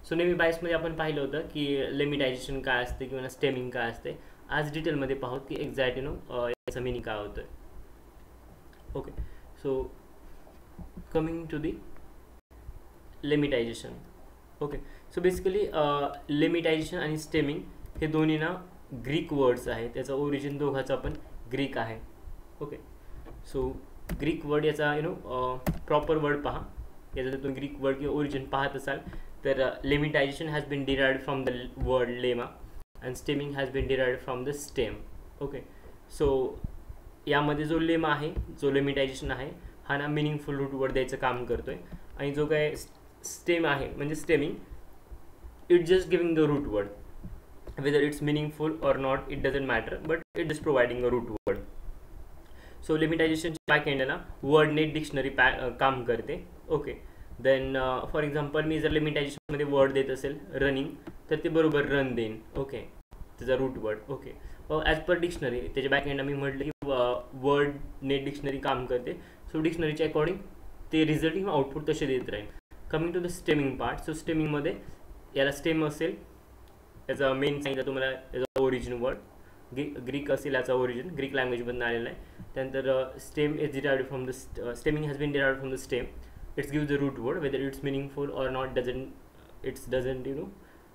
So नेमी बायसमध्ये आपण पाहिलं होतं की लिमिटायझेशन काय असते किंवा स्टेमिंग काय असते. आज डिटेलमध्ये पाहू की एक्झॅक्ट याचा मिनिंग काय होतं. Okay, so coming to the lemmatization. Okay, so basically lemmatization आणि स्टेमिंग हे दोन्ही ना ग्रीक वर्ड्स आहेत. त्याचा ओरिजिन दोघाचा पण ग्रीक आहे. ओके, सो ग्रीक वर्ड याचा प्रॉपर वर्ड पहा. याचा जर तुम्ही ग्रीक वर्ड किंवा ओरिजिन पाहत असाल तर lemmatization has been derived from the word lemma and stemming has been derived from the stem. Okay, so यामध्ये जो लेमा आहे, जो लिमिटायझेशन आहे, हा ना मिनिंगफुल रूट वर्ड द्यायचं काम करतोय. आणि जो काय स्टेम आहे म्हणजे stemming, it just giving the root word. whether it's meaningful or not, it doesn't matter, but it is providing a root word. So limitation back end ना word net dictionary काम करते. ओके, देन फॉर एक्झाम्पल मी जर लिमिटायझेशन मध्ये word देत असेल running, तर ते बरोबर रन देईन. ओके, त्याचा root word. Okay, as per dictionary त्याच्या बॅक एंडला मी म्हटलं की वर्ड नेट डिक्शनरी काम करते. सो डिक्शनरीच्या अकॉर्डिंग ते रिझल्ट किंवा आउटपुट तसे देत राहील. Coming to the stemming part. So स्टेमिंगमध्ये याला स्टेम असेल, याचा मेन सांगितलं तुम्हाला, याचा ओरिजिन वर्ड ग्रीक असेल, याचा ओरिजिन ग्रीक लँग्वेजमधून आलेला आहे. त्यानंतर stem is derived from the stemming has been derived from the stem. It's give the root word whether it's meaningful or not, doesn't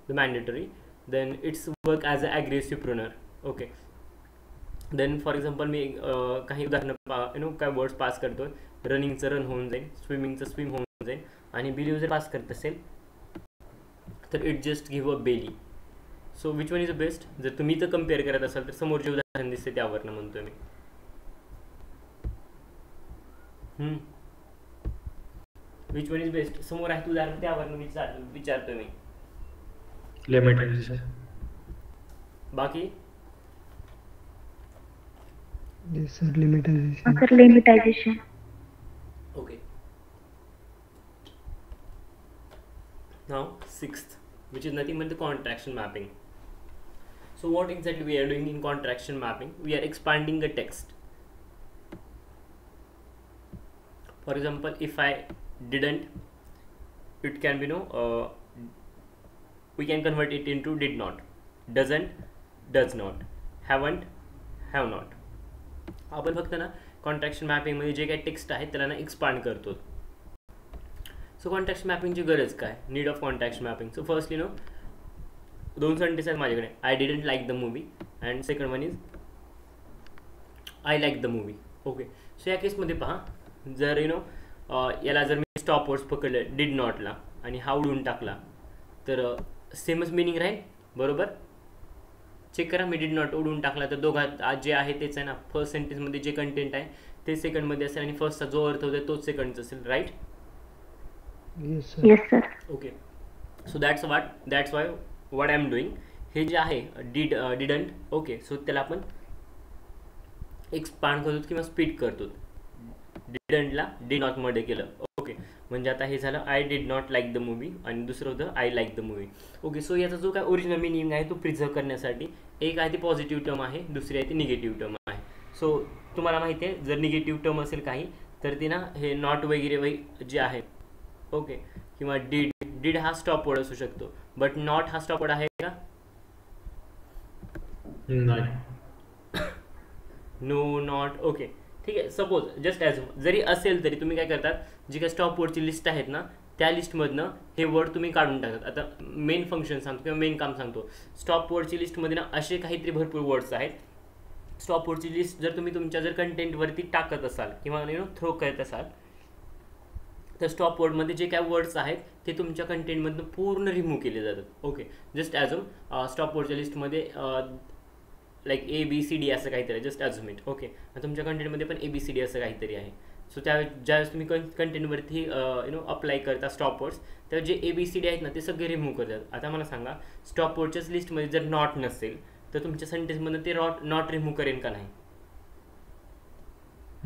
the mandatory. Then it's work as a aggressive pruner. Okay, then for example मी काही उदाहरणं काय words pass करतो. रनिंगचं run होऊन जाईल, स्विमिंगचं swim होऊन जाईल, आणि बिलीव्ह जर पास करत असेल तर it just give a belly. So which one is the best? जर तुम्ही तर कम्पेअर करत असाल तर समोरचे उदाहरण दिसते त्यावरनं म्हणतोय मी. Which one is best? समोर आहे उदाहरण त्यावरनं विचारतोय मी. लिमिटायझेशन. बाकी lemmatization. Okay, now sixth, which is nothing but the contraction mapping. So what exactly we are doing in contraction mapping? We are expanding the text. For example, if I didn't, it can be we can convert it into did not, doesn't, does not, haven't, have not. आपण फक्त ना contraction mapping मध्ये जे काही text आहे त्याला ना expand करतो. सो कॉन्ट्रॅक्शन मॅपिंगची गरज काय? Need of contraction mapping. So firstly दोन सेंटेन्स आहेत माझ्याकडे. I didn't like the movie and second one is I like the movie. Okay, so या केसमध्ये पहा, जर याला जर मी स्टॉप वर्ड्स पकडलं डिड नॉटला आणि हा उडून टाकला तर सेमच मिनिंग राहील. बरोबर, चेक करा. मी डिड नॉट उडून टाकला तर दोघात जे आहे तेच आहे ना. फर्स्ट सेंटेन्समध्ये जे कंटेंट आहे ते सेकंडमध्ये असेल आणि फर्स्टचा जो अर्थ होता तोच सेकंडचा असेल. Right? Yes sir. Okay, so that's why what I am doing. हे जे आहे डिडंट, ओके, सो त्याला आपण एक्सपांड करतो किंवा स्पीड करतो. डिडंटला डिड नॉटमध्ये केलं. ओके, म्हणजे आता हे झालं I did not like the movie आणि दुसरं होतं I like the movie. Okay, so याचा जो काय ओरिजिनल मिनिंग आहे तो प्रिझर्व करण्यासाठी एक आहे ती पॉझिटिव्ह टर्म आहे, दुसरी आहे ती निगेटिव्ह टर्म आहे. सो तुम्हाला माहिती आहे जर निगेटिव्ह टर्म असेल काही तर ती ना हे नॉट वगैरे जे आहे, ओके, किंवा डिड हा स्टॉप वर्ड असू शकतो, बट नॉट हा स्टॉप वर्ड आहे का? No, not. ओके, ठीक आहे. सपोज जस्ट ॲज जरी असेल तरी तुम्ही काय करतात, जी काही स्टॉप वर्डची लिस्ट आहेत ना त्या लिस्टमधनं हे वर्ड तुम्ही काढून टाकतात. आता मेन फंक्शन सांगतो किंवा मेन काम सांगतो. स्टॉप वर्डची लिस्टमध्ये ना असे काहीतरी भरपूर वर्ड्स आहेत. स्टॉप वर्डची लिस्ट जर तुम्ही तुमच्या जर कंटेंटवरती टाकत असाल किंवा थ्रो करत असाल तर स्टॉप वर्डमध्ये जे काय वर्ड्स आहेत ते तुमच्या कंटेंटमधनं पूर्ण रिमूव्ह केले जातात. ओके, जस्ट ॲझम स्टॉप वर्डच्या लिस्टमध्ये लाईक ABCD असं काहीतरी, जस्ट ॲझम इट. ओके, तुमच्या कंटेंटमध्ये पण ABCD असं काहीतरी आहे. सो ज्यावेळेस तुम्ही कंटेंटवरती अप्लाय करता स्टॉप वर्ड्स त्यावेळेस जे ABCD आहेत ना ते सगळे रिमूव्ह करतात. आता मला सांगा, स्टॉप वर्डच्याच लिस्टमध्ये जर नॉट नसेल तर तुमच्या सेंटेन्समधनं ते नॉट रिमूव्ह करेन का नाही?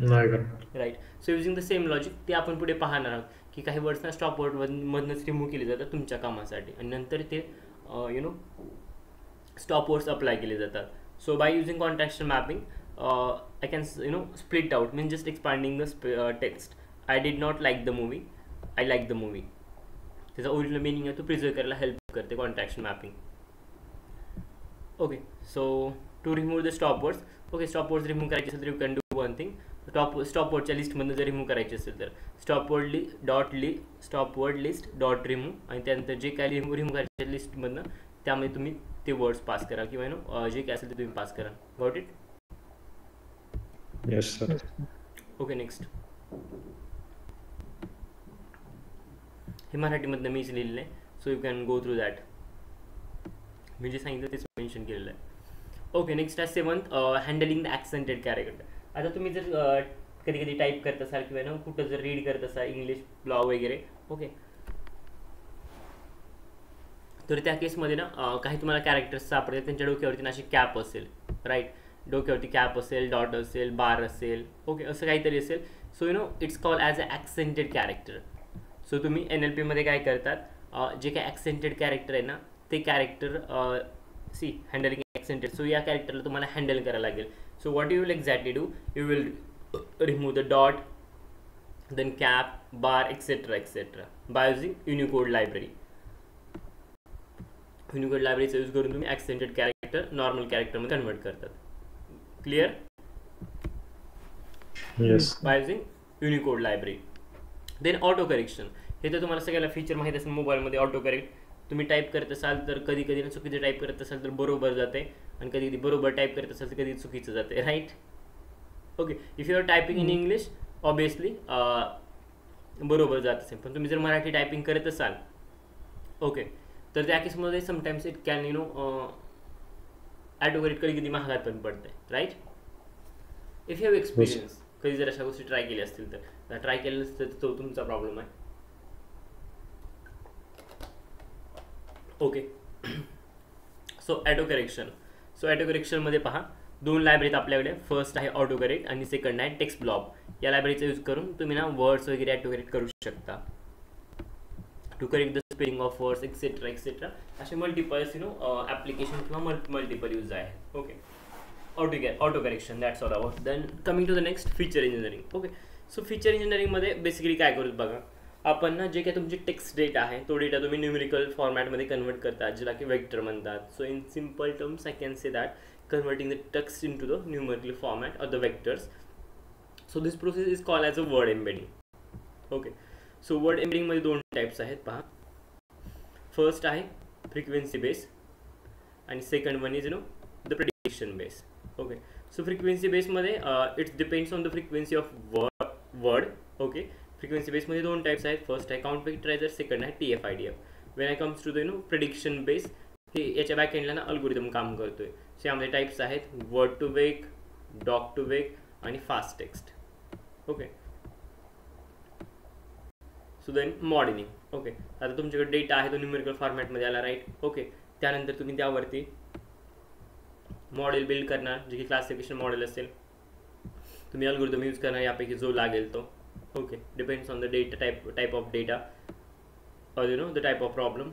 Right. So using the same logic ते आपण पुढे पाहणार आहोत की काही वर्ड्सना स्टॉप वर्डमधनंच रिमूव्ह केले जातात तुमच्या कामासाठी आणि नंतर ते स्टॉप वर्ड्स अप्लाय केले जातात. So by using contraction mapping, I can split out, means just expanding the text. I did not like the movie, I like the movie. त्याचा ओरिजिनल मिनिंग आहे तो प्रिझर्व करायला हेल्प करते contraction mapping. Okay, so to remove the stop words. Okay, stop words remove करायचे असेल तर you can do one thing. Stop वर्डच्या लिस्टमधून जर रिमूव्ह करायचे असेल तर stop word list dot remove, आणि त्यानंतर जे काय रिमूव्ह करायच्या लिस्टमधनं त्यामध्ये तुम्ही ते वर्ड्स पास करा किंवा जे काय असेल ते तुम्ही पास करा. Got it? Yes sir. Okay, next. हे मराठीमधनं मीच लिहिलेलं आहे, so you can go through that. मी जे सांगितलं तेच मेन्शन केलेलं आहे. ओके, नेक्स्ट आहे 7th, हँडलिंग द ॲक्सेंटेड कॅरेक्टर. आता तुम्ही जर कधी कधी टाईप करत असाल किंवा कुठं जर रीड करत असाल इंग्लिश ब्लॉग वगैरे, ओके, तर त्या केसमध्ये ना काही तुम्हाला कॅरेक्टर्स सापडतात, त्यांच्या डोक्यावरती अशी कॅप असेल, राईट, डोक्यावरती कॅप असेल, डॉट असेल, बार असेल, ओके, असं काहीतरी असेल. So it's called as a accented character. So तुम्ही NLP मध्ये काय करतात, जे काही ॲक्सेंटेड कॅरेक्टर आहे ना ते कॅरेक्टर हँडलिंग ॲक्सेंटेड. सो या कॅरेक्टरला तुम्हाला हँडल करायला लागेल. So what you will exactly do, you will remove the dot, then cap, bar, etcetera by using Unicode library. Unicode लायब्ररीचा यूज करून तुम्ही ॲक्सेंटेड कॅरेक्टर नॉर्मल कॅरेक्टरमध्ये कन्वर्ट करतात. Clear? Yes. By using Unicode library. Then auto correction. हे तर तुम्हाला सगळ्याला feature माहीत असेल मोबाईलमध्ये. ऑटो करेक्ट तुम्ही टाईप करत असाल तर कधी कधी ना चुकीचं टाईप करत असाल तर बरोबर जाते, आणि कधी कधी बरोबर टाईप करत असाल तर कधी चुकीचं जाते, right? Okay, if you are typing in English obviously बरोबर जात असेल, पण तुम्ही जर मराठी टायपिंग करत असाल, ओके, तर त्या केसमध्ये sometimes it can auto correct कधी कधी महागात पण पडते, right? If you have experience, कधी जर अशा गोष्टी ट्राय केल्या असतील तर, ट्राय केलं नसतं तर तो तुमचा प्रॉब्लेम आहे. Okay, so auto correction. So auto करेक्शनमध्ये पहा 2 लायब्ररीत आपल्याकडे. फर्स्ट आहे ऑटो करेक्ट आणि सेकंड आहे टेक्स्ट ब्लॉब. या लायब्ररीचा यूज करून तुम्ही ना वर्ड्स वगैरे ऑटो करेक्ट करू शकता. To correct the spelling of words etcetera असे मल्टिपल्स ॲप्लिकेशन किंवा मल्टिपल यूज आहे. Okay, auto correction, that's all about. Then coming to the next, feature engineering. Okay, so feature इंजिनिअरिंगमध्ये बेसिकली काय करूत बघा, आपण ना जे काही तुमची टेक्स्ट डेटा आहे तो डेटा तुम्ही न्यूमेरिकल फॉर्मॅटमध्ये कन्वर्ट करतात, ज्याला की वेक्टर म्हणतात. So in simple terms I can say that converting the text into the numerical format of the vectors. So this process is called as a word embedding. Okay, so word एम्बेडिंगमध्ये 2 types आहेत पहा. First आहे frequency base आणि second one is the prediction base. Okay, so frequency बेसमध्ये it's depends on the frequency of word. Okay, frequency बेसमध्ये 2 types आहेत. First आहे count वेक्टरायझर, second आहे TF-IDF. When I comes to the prediction base, हे याच्या बॅकएंडला ना algorithm काम करतोय. सो यामध्ये टाईप्स आहेत word to vec, doc to vec आणि fast text. Okay, so then modelling. Okay, आता तुमच्याकडे डेटा आहे तो न्यूमेरिकल फॉर्मॅटमध्ये आला, राईट? ओके, त्यानंतर तुम्ही त्यावरती मॉडेल बिल्ड करणार, जे की क्लासिफिकेशन मॉडेल असेल. तुम्ही अल्गोरिदम यूज करणार यापैकी जो लागेल तो. Okay, depends on the data type of data or the type of problem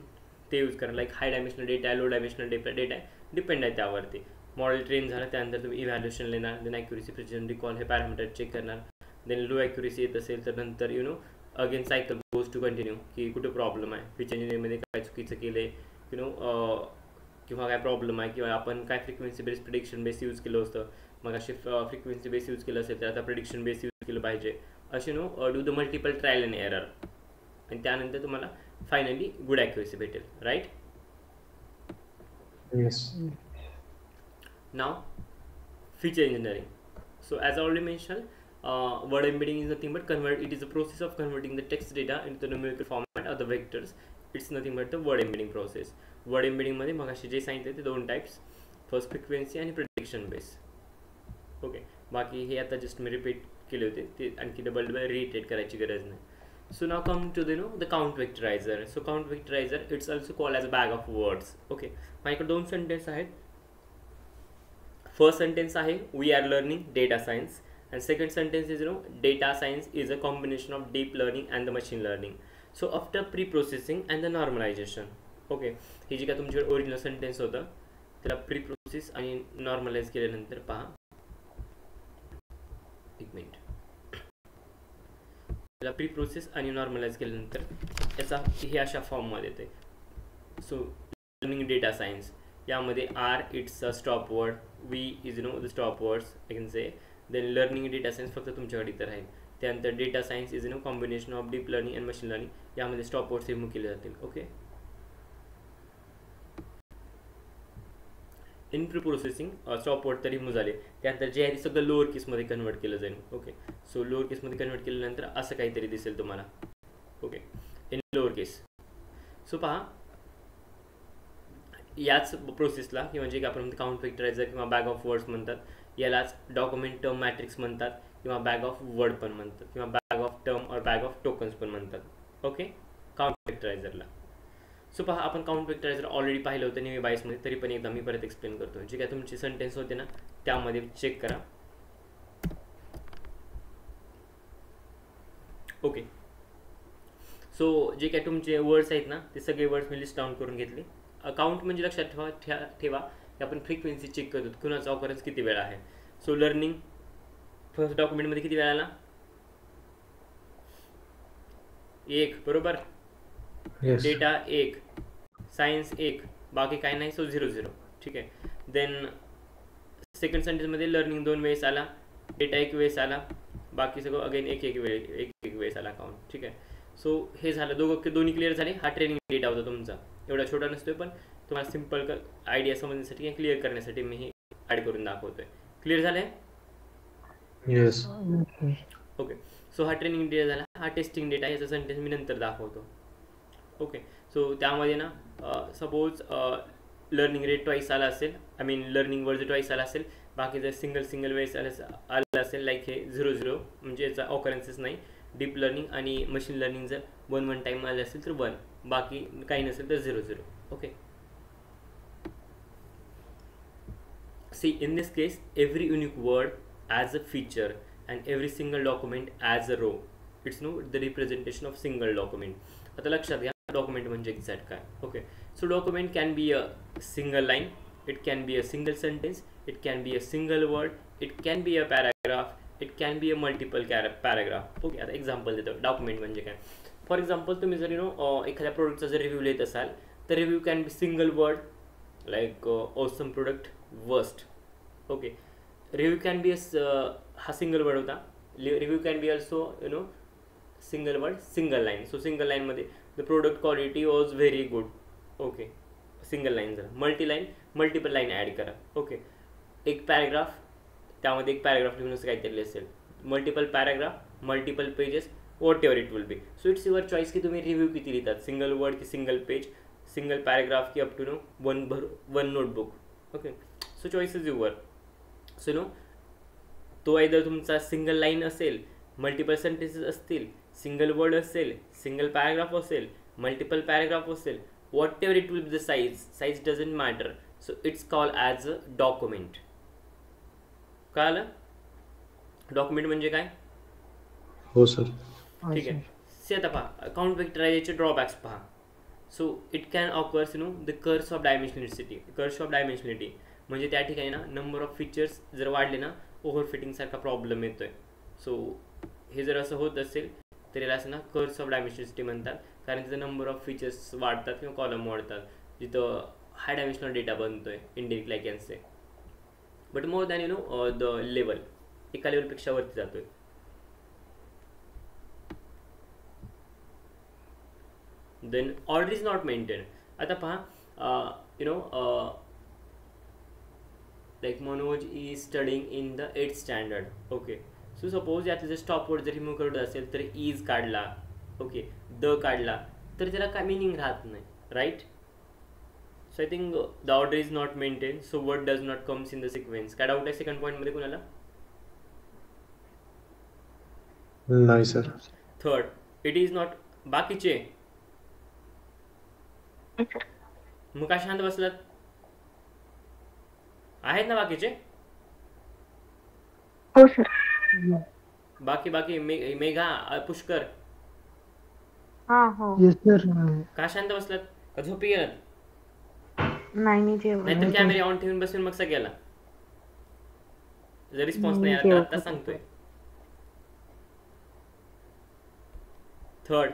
ते यूज करणार. लाईक हाय डायमेन्शनल डेटा आहे, लो डायमेन्शनल डेटा आहे, डिपेंड आहे त्यावरती. मॉडेल ट्रेन झालं त्यानंतर तुम्ही इव्हॅल्युएशन लेणार, देन ॲक्युरेसी, प्रिसिजन, रिकॉल हे पॅरामीटर चेक करणार. देन लो ॲक्युरेसी येत असेल तर नंतर again cycle goes to continue की कुठे प्रॉब्लेम आहे, फीचर इंजिनिअरिंगमध्ये काय चुकीचं केलं आहे, किंवा काय प्रॉब्लेम आहे, किंवा आपण काय frequency base prediction base use केलं होतं, मग असे फ्रिक्वेन्सी बेस यूज केलं असेल तर आता प्रिडिक्शन बेस यूज केलं पाहिजे. असे do the multiple trial and error, आणि त्यानंतर तुम्हाला फायनली गुड ॲक्युरेसी भेटेल, right? Yes. Now feature engineering. So as I already mentioned, word embedding is nothing but it is a process of converting the text data into the numerical format of the vectors. It's nothing but the word embedding process. Word embedding मध्ये मगाशी जे सांगितले ते 2 types, first frequency आणि prediction base. Okay, बाकी हे आता just मी repeat केले होते, ते आणखी डबल रिइटरेट करायची गरज नाही. So now come to the count vectorizer. So count vectorizer, it's also called as a bag of words. Okay, माझ्याकडे 2 सेंटेन्स आहेत. फर्स्ट सेंटेन्स आहे we are learning data science, and second sentence is data science is a combination of deep learning and the machine learning. So after pre-processing and the normalization. Okay, हे जे काय तुमच्याकडे original sentence होतं त्याला pre process आणि normalise केल्यानंतर पहा, एक मिनिट. याला प्री प्रोसेस आणि नॉर्मलाइज केल्यानंतर याचा हे अशा फॉर्ममध्ये येते. सो लर्निंग डेटा सायन्स, यामध्ये are it's a stop word, we is the stop words I can say. Then learning data science फक्त तुमच्याकडे इथं राहील. त्यानंतर data science is combination of deep learning and machine learning, यामध्ये stop words remove केले जातील. Okay. In pre processing stop word तर remove झाले. त्यानंतर जे आहे ते सगळं लोअर केसमध्ये कन्वर्ट केलं जाईल. ओके. सो लोअर केसमध्ये कन्वर्ट केल्यानंतर असं काहीतरी दिसेल तुम्हाला. Okay. In lower case. So पहा, याच प्रोसेसला किंवा जे आपण काउंट फॅक्टरायझर किंवा बॅग ऑफ वर्ड्स म्हणतात, यालाच डॉक्युमेंट टर्म मॅट्रिक्स म्हणतात किंवा बॅग ऑफ वर्ड पण म्हणतात किंवा बॅग ऑफ टर्म और बॅग ऑफ टोकन्स पण म्हणतात. ओके. काउंट फॅक्टरायझरला. सो पहा, आपण काउंट फॅक्टरायझर ऑलरेडी पाहिलं होतं नेहमी बाईसमध्ये, तरी पण एकदा मी परत एक्सप्लेन करतो. जे काय तुमचे सेंटेन्स होते ना त्यामध्ये चेक करा. ओके. सो जे काय तुमचे वर्ड्स आहेत ना ते सगळे वर्ड्स मी लिस्ट डाऊन करून घेतले. काउंट म्हणजे लक्षात ठेवा की आपण फ्रिक्वेन्सी चेक करतो, कुणाचा ऑकरन्स किती वेळा आहे. सो लर्निंग फर्स्ट डॉक्युमेंटमध्ये किती वेळा आला? 1, बरोबर. डेटा 1, सायन्स 1, बाकी काही नाही. सो 0 0. ठीक आहे. देन सेकंड सेंटेन्समध्ये लर्निंग 2 वेळेस आला, डेटा 1 वेळेस आला, बाकी सगळं अगेन एक वेळेस आला काउंट. ठीक आहे. सो हे झालं, दोन्ही क्लिअर झाले. हा ट्रेनिंग डेटा होता तुमचा, एवढा छोटा नसतोय पण तुम्हाला सिम्पल आयडिया समजण्यासाठी किंवा क्लिअर करण्यासाठी मी हे ॲड करून दाखवतोय. क्लिअर झालं आहे? येस. ओके. सो हा ट्रेनिंग डेटा झाला. हा टेस्टिंग डेटा, याचा सेंटेन्स मी नंतर दाखवतो. ओके. सो त्यामध्ये ना सपोज लर्निंग रेट ट्वाईस आला असेल, I mean learning word twice आला असेल, बाकी जर सिंगल वेळेस आलं असेल लाईक हे 0 0 म्हणजे याचा ऑकरन्सेस नाही. डीप लर्निंग आणि मशीन लर्निंग जर 1 टाईम आले असेल तर 1, बाकी काही नसेल तर 0 0. Okay. See, in this case every unique word as a feature and every single document as a row. It's the representation of single document. आता लक्षात घ्या डॉक्युमेंट म्हणजे एक्झॅक्ट काय. Okay. So document can be a single line, it can be a single sentence, it can be a single word, it can be a paragraph, it can be a multiple paragraph. Okay. आता example देतो document म्हणजे काय. For example तुम्ही जर एखाद्या प्रोडक्टचा जर review लिहित असाल तर review can be single word like awesome product worst. Okay. Review can be हा सिंगल वर्ड होता. Review can be also single word, single line. So single लाईनमध्ये the product quality was very good. Okay. Single line. जरा multiple line add करा. Okay. एक paragraph, त्यामध्ये एक paragraph लिहून असं काहीतरी असेल. Multiple paragraph, multiple pages, whatever it will be. So it's your choice की तुम्ही रिव्ह्यू किती लिहितात, सिंगल वर्ड की सिंगल पेज, सिंगल पॅराग्राफ की up to one notebook. Okay. So choice is your. So तो आयदर तुमचा single line असेल, multiple sentences असतील, सिंगल वर्ड असेल, सिंगल पॅराग्राफ असेल, मल्टिपल पॅराग्राफ असेल, whatever it will be the size doesn't matter. So it's called as a document. कळालं document म्हणजे काय? हो सर. ठीक आहे. सी आता पहा, काउंट फॅक्टरायझरचे ड्रॉबॅक्स पहा. So it can occurs the curse of dimensionality. म्हणजे त्या ठिकाणी ना नंबर ऑफ फीचर्स जर वाढले ना ओव्हरफिटिंगसारखा प्रॉब्लेम येतोय. सो हे जर असं होत असेल तर याला असं ना कर्स ऑफ डायमेन्शनॅलिटी म्हणतात, कारण तिथं नंबर ऑफ फीचर्स वाढतात किंवा कॉलम वाढतात, जिथं हाय डायमेन्शनल डेटा बनतोय indirectly I can say. But more than the level, एका लेवलपेक्षा वरती जातोय. Then order is not maintain. आता पहा like Manoj is studying in the 8th standard. Okay. So suppose यातलं जर स्टॉप वर्ड जर रिमूव्ह करत असेल तर इज काढला, ओके, द काढला, तर त्याला काय मिनिंग राहत नाही, right. So I think the order is not maintain, so word does not comes in the sequence. काय डाऊट आहे सेकंड पॉईंटमध्ये कुणाला? नाही sir. Third, it is not. बाकीचे मग काय शांत बसलात? आहेत ना बाकीचे? हो सर. बाकी मेघा, पुष्कर, हा हो. का शांत बसलात? का झोपी गेलात? नाही मी जेवण. नाहीतर कॅमेरा ऑन ठेवून बसून मग सगळ्याला जर रिस्पॉन्स नाही आला तर आता सांगतोय. Third,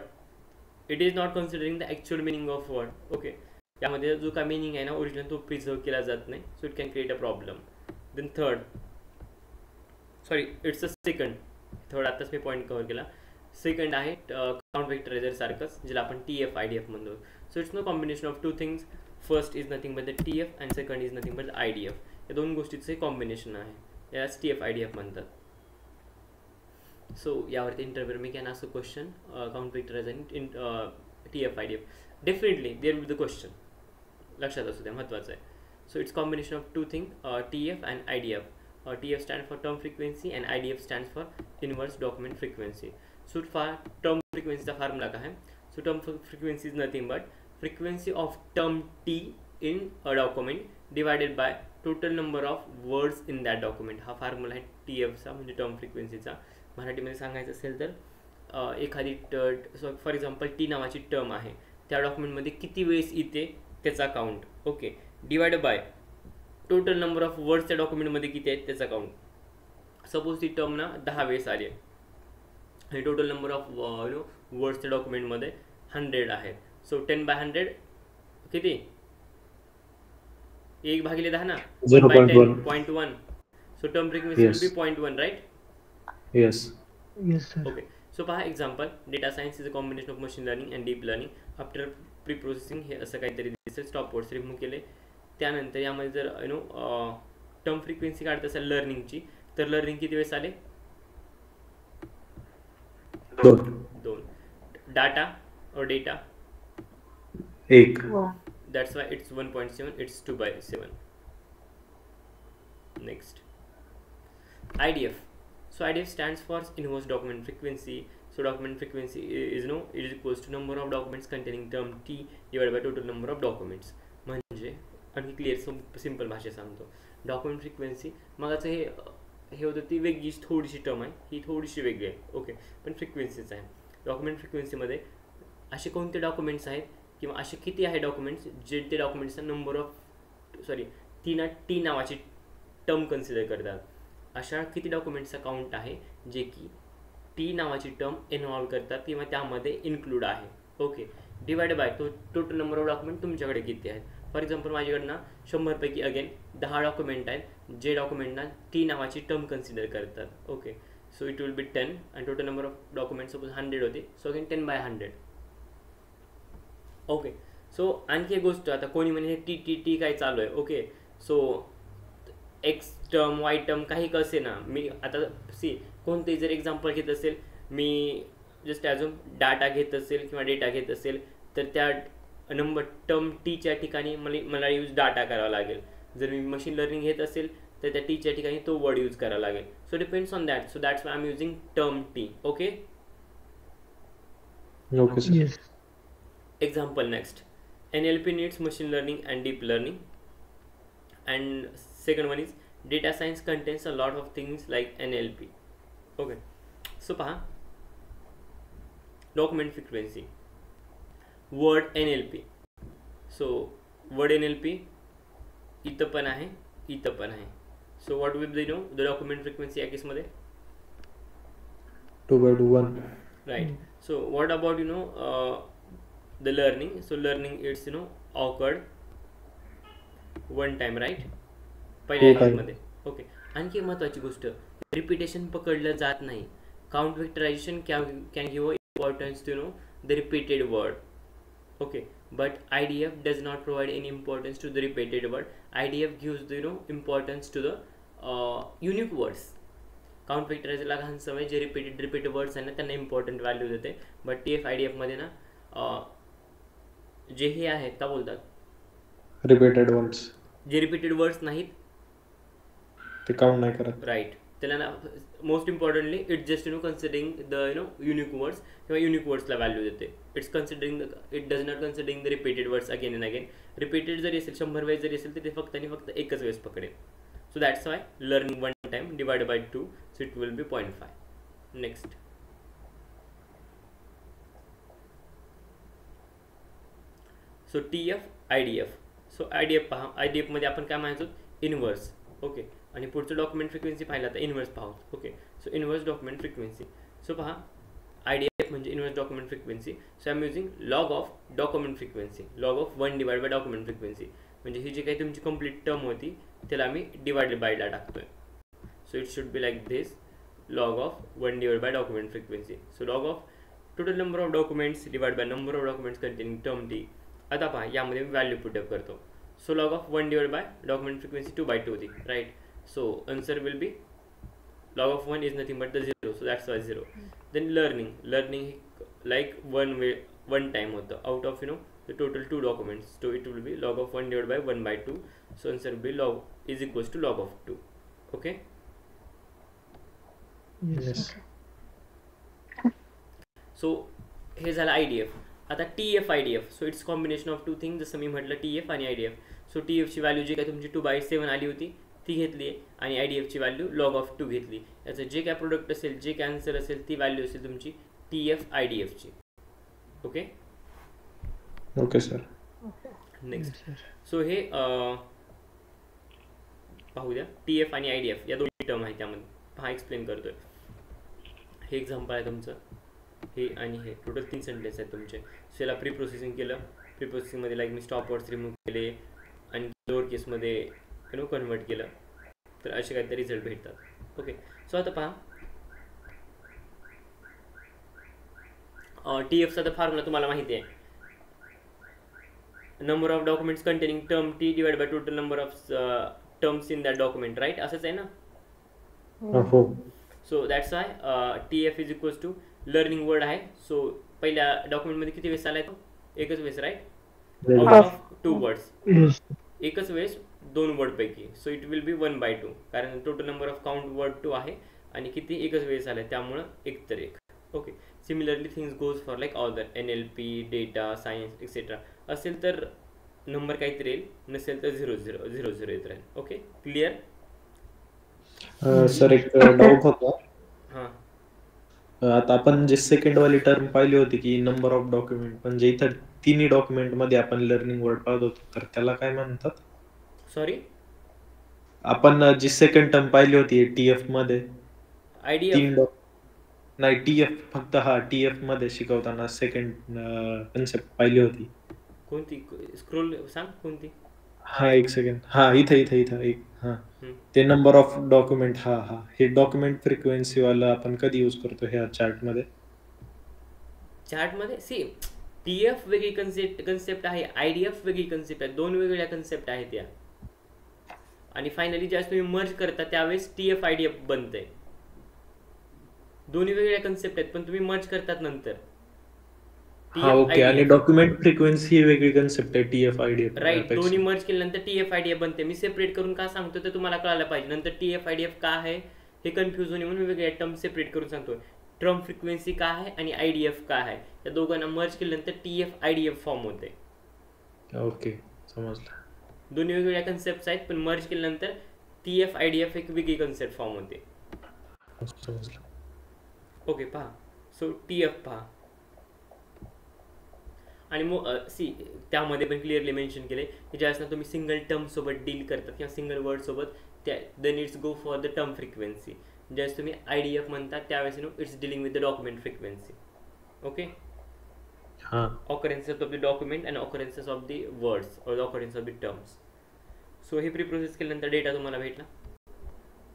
it is not considering the actual meaning of word. Okay, त्यामध्ये जो काय मिनिंग आहे ना ओरिजिनल तो प्रिझर्व केला जात नाही, so it can create a problem. Then third, sorry it's a second, third आताच मी पॉईंट कव्हर केला. सेकंड आहे काउंट वेक्टरायझर सारखंच, ज्याला आपण TF IDF म्हणतो. So it's no combination of two things. First is nothing but the TF and second is nothing but the IDF. या दोन गोष्टीचं कॉम्बिनेशन आहे, यालाच TF IDF म्हणतात. सो यावरती इंटरव्ह्यू मी can ask a question, count vectorizer in TF IDF. Definitely there will the question, लक्षात असू द्या, महत्त्वाचं आहे. So it's combination of two thing, TF and IDF. TF stands for term frequency and IDF stands for inverse document frequency. So for term frequency चा formula काय आहे? So term frequency is nothing but frequency of term T in a document divided by total number of words in that document. हा formula आहे TF चा, म्हणजे term frequency चा. मराठीमध्ये सांगायचं असेल तर एखादी फॉर एक्झाम्पल T नावाची टर्म आहे, त्या डॉक्युमेंटमध्ये किती वेळेस येते त्याचा count. Okay, divide by total number of words त्या डॉक्युमेंटमध्ये किती आहेत त्याचा काउंट. सपोज ती टर्म ना 10 वेळेस आली आहे आणि टोटल नंबर ऑफ वर्ड्स त्या डॉक्युमेंटमध्ये 100 आहेत. सो 10/100 किती, 1/10 ना, 0.1. So term frequency will be 0.1, right? Yes. Yes, sir. Okay, so पहा example, data science is a combination of machine learning and deep learning. After pre processing हे असं काहीतरी दिसेल. स्टॉप वर्ड्स रिमूव्ह केले. त्यानंतर यामध्ये जर टर्म फ्रिक्वेन्सी काढत असेल लर्निंगची, तर लर्निंग किती वेळेस आले? 2. डाटा और data 1. That's why it's 1.7, it's 2/7. Next, IDF. So IDF stands for inverse document frequency. So document frequency is equals to number of documents containing term T divided by total number of documents. म्हणजे आणखी clear simple भाषेत सांगतो, document frequency मगाचं हे होतं ती वेगळीच थोडीशी term आहे, ही थोडीशी वेगळी आहे. ओके, पण फ्रिक्वेन्सीच आहे. डॉक्युमेंट फ्रिक्वेन्सीमध्ये असे कोणते डॉक्युमेंट्स आहेत किंवा असे किती आहे डॉक्युमेंट्स जे ते डॉक्युमेंट्सचा नंबर ऑफ टी नावाची टर्म कन्सिडर करतात. अशा किती डॉक्युमेंट्सचा काउंट आहे जे की टी नावाची टर्म इन्व्हॉल्व करतात किंवा त्यामध्ये इन्क्लूड आहे. Okay, divide by total number of document तुमच्याकडे किती आहेत. फॉर एक्झाम्पल माझ्याकडनं 100 पैकी अगेन 10 डॉक्युमेंट आहेत जे डॉक्युमेंटना टी नावाची टर्म कन्सिडर करतात. Okay, so it will B 10 and total number of document suppose 100 होते, सो अगेन 10/100. ओके, सो आणखी एक गोष्ट, आता कोणी म्हणजे टी काय चालू आहे. Okay, so x term Y term काही कसे ना, मी आता कोणतेही जर एक्झाम्पल घेत असेल, मी जस्ट अजून डाटा घेत असेल किंवा डेटा घेत असेल, तर त्या नंबर टर्म टीच्या ठिकाणी मला यूज डाटा करावा लागेल. जर मी मशीन लर्निंग घेत असेल तर त्या टीच्या ठिकाणी तो वर्ड यूज करावा लागेल. So depends on that. So that's why I am using term T. Okay, Okay, sir. Yes. example next, NLP needs machine learning and deep learning, and second one is data science contains a lot of things like NLP. Okay, so paha, document frequency, word NLP. So word NLP इथं पण आहे, इथं पण आहे. So what will be the document frequency या केस मध्ये? 2/1. Right. So what about the learning? So learning it's occurred one time, right? पहिल्या time. मध्ये. ओके, आणखी एक महत्त्वाची गोष्ट, रिपिटेशन पकडलं जात नाही. Count vectorization can give importance to the repeated word. Okay, but IDF does not provide any importance to the repeated word. IDF gives the importance to the unique words. Count वेक्टरायझरला घाण सवय, जे repeated words आहे ना त्यांना important value देते. But TF IDF मध्ये ना जे हे आहेत का बोलतात, Repeated ones. जे रिपीटेड वर्ड्स नाहीत, ते काउंट नाही करत. राईट, त्याला ना most importantly it just considering the unique words किंवा युनिक वर्ड्सला व्हॅल्यू देते. It does not considering the repeated words again and again. Repeated जरी असेल 100 वेळेस जरी असेल तर ते फक्त आणि फक्त एकच वेळेस पकडेल. So that's why learning one time divided by 2, so it will be 0.5. Next, so TF IDF. So IDF पहा, IDF मध्ये आपण काय म्हणायचो, इनवर्स. ओके, आणि पुढचं डॉक्युमेंट फ्रिक्वेन्सी पाहिला तर इनवर्स पाहू. Okay, so inverse document frequency. So पहा, IDF म्हणजे inverse document frequency. So I am using log of document frequency, log of 1 divide by document frequency. म्हणजे ही जी काही तुमची कंप्लीट टर्म होती त्याला आम्ही डिवाइडेड बायला टाकतोय. So it should be like this, log of 1 divided by document frequency. So log of total number of documents divided by number of documents containing term t. आता पहा यामध्ये मी व्हॅल्यू पुटअप करतो. So log of 1 divided by document frequency 2/2 होती, right. So answer will be log of 1 is nothing but the 0, so that's why 0. Then learning like one time होतं out of the total 2 documents, so it will be log of 1 divided by 1/2. So answer will be log is equals to log of 2. Okay. Yes. So हे झालं IDF. आता TF IDF, so it's combination of two thing. जसं मी म्हटलं TF आणि IDF. सो TFची value जी काय तुमची 2/7 आली होती ती घेतली आहे आणि IDFची व्हॅल्यू log of 2 घेतली. याचं जे काय प्रोडक्ट असेल, जे काय आन्सर असेल ती व्हॅल्यू असेल तुमची TF IDFची. Okay okay sir. Next. So हे पाहू द्या. TF आणि IDF या दोन्ही टर्म आहेत त्यामध्ये. हा एक्सप्लेन करतोय. हे एक्झाम्पल आहे तुमचं, हे आणि हे टोटल 3 सेंटेन्स आहेत तुमचे. सो याला प्री प्रोसेसिंग केलं. प्री प्रोसेसिंगमध्ये लाईक मी स्टॉप वर्ड्स रिमूव्ह केले आणि लोअर केसमध्ये कन्वर्ट केलं, तर असे काहीतरी रिझल्ट भेटतात. ओके. सो आता पहा TFचा तर फॉर्म्युला तुम्हाला माहिती आहे. Number of documents containing term T divide by total number of terms in that document, right. असंच आहे ना. हो. So that's why TF is equals to learning word आहे. सो पहिल्या डॉक्युमेंटमध्ये किती वेळेस आलाय तो? एकच वेळेस, राईट. आउट ऑफ 2 वर्ड्स, एकच वेळेस 2 वर्ड पैकी. सो इट विल बी 1/2, कारण total number of count word 2 आहे आणि किती एकच वेळेस आलाय त्यामुळं एक तर एक. Okay. Similarly things goes for like other NLP, data science etcetera. असेल तर नंबर काहीतरी येईल, नसेल तर 0 येत राहील. ओके. क्लिअर. सर एक डाऊट होता. हां. आता आपण जे सेकंड वाली टर्म पाहिली होती की नंबर ऑफ डॉक्युमेंट, म्हणजे इथं तिन्ही डॉक्युमेंट मध्ये आपण लर्निंग वर्ड पाहत होतो, तर त्याला काय म्हणतात? सॉरी, आपण जी सेकंड टर्म पाहिली होती TF मध्ये, IDF नाही TF फक्त, हा TF मध्ये शिकवताना सेकंड कन्सेप्ट पाहिली होती. कोणती? स्क्रोल सांग कोणती. हा एक सेकंड. हा इथं एक. हा ते नंबर ऑफ डॉक्युमेंट. हा हे डॉक्युमेंट फ्रिक्वेन्सी वाला आपण कधी यूज करतो ह्या चार्ट मध्ये? सी TF वेगळी कन्सेप्ट आहे, IDF वेगळी कन्सेप्ट आहे. 2 वेगवेगळ्या कन्सेप्ट आहेत या. आणि फायनली ज्यावेळेस तुम्ही मर्ज करता त्यावेळेस TF IDF बनतंय. दोन्ही वेगवेगळ्या कन्सेप्ट आहेत पण तुम्ही मर्ज करतात नंतर. हा ओके. आणि डॉक्युमेंट फ्रिक्वेन्सी ही वेगळी कन्सेप्ट आहे TF IDF, राईट. दोन्ही मर्ज केल्यानंतर TF IDF बनते. मी सेपरेट करून का सांगतो ते तुम्हाला कळायला पाहिजे. नंतर TF IDF का आहे हे कन्फ्युज होणे म्हणून वेगवेगळ्या टर्म सेपरेट करून सांगतोय. टर्म फ्रिक्वेन्सी काय आहे आणि IDF काय आहे, या दोघांना मर्ज केल्यानंतर TF IDF फॉर्म होते. ओके, समजलं. दोन्ही वेगवेगळ्या कन्सेप्ट आहेत पण मर्ज केल्यानंतर TF IDF एक वेगळी कन्सेप्ट फॉर्म होते. समजलं. ओके. पहा. सो TF पहा आणि मग त्यामध्ये पण क्लिअरली मेन्शन केले की ज्यावेळेस तुम्ही सिंगल टर्म सोबत डील करतात किंवा सिंगल वर्ड सोबत, त्या then it's go for the term frequency. ज्यावेळेस तुम्ही IDF म्हणतात त्यावेळेस it's dealing with the document frequency. Okay. Occurrences of the document and occurrences of the words or occurrence of the terms. So हे pre process केल्यानंतर data तुम्हाला भेटला,